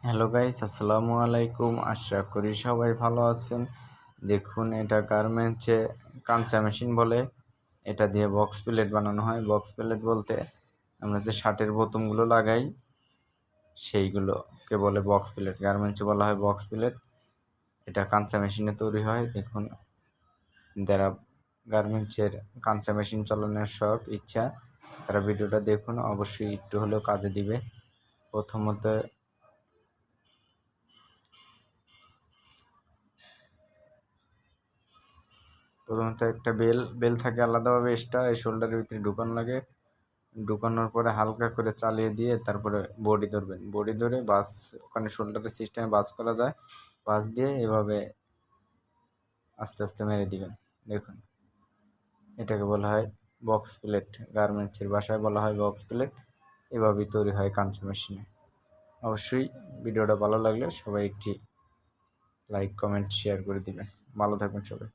Hello guys, আসসালামু আলাইকুম। আশা করি সবাই ভালো আছেন। দেখুন, এটা গার্মেন্টসে কাঁচা মেশিন বলে। এটা দিয়ে বক্স প্লেট বানানো হয়। বক্স প্লেট বলতে আমরা যে শার্টের বোতামগুলো লাগাই সেইগুলোকে বলে বক্স প্লেট। গার্মেন্টসে বলা হয় বক্স প্লেট। এটা কাঁচা মেশিনে তৈরি হয়। দেখুন, যারা গার্মেন্টসের কাঁচা মেশিন চালানোর শখ ইচ্ছা তারা ভিডিওটা দেখুন, অবশ্যই একটু হলেও কাজে দিবে। প্রথমত একটা বেল থাকে আলাদাভাবে, এক্সট্রা এই শোল্ডারের ভিতরে ঢুকানো লাগে। ঢুকানোর পরে হালকা করে চালিয়ে দিয়ে তারপরে বডি ধরবেন। বডি ধরে বাস, ওখানে শোল্ডারের সিস্টেমে বাস করা যায়। বাস দিয়ে এভাবে আস্তে আস্তে মেরে দিবেন। দেখুন, এটাকে বলা হয় বক্স প্লেট। গার্মেন্টসের ভাষায় বলা হয় বক্স প্লেট। এভাবেই তৈরি হয় কাঁচা মেশিনে। অবশ্যই ভিডিওটা ভালো লাগলে সবাই একটি লাইক, কমেন্ট, শেয়ার করে দিবেন। ভালো থাকবেন সবাই।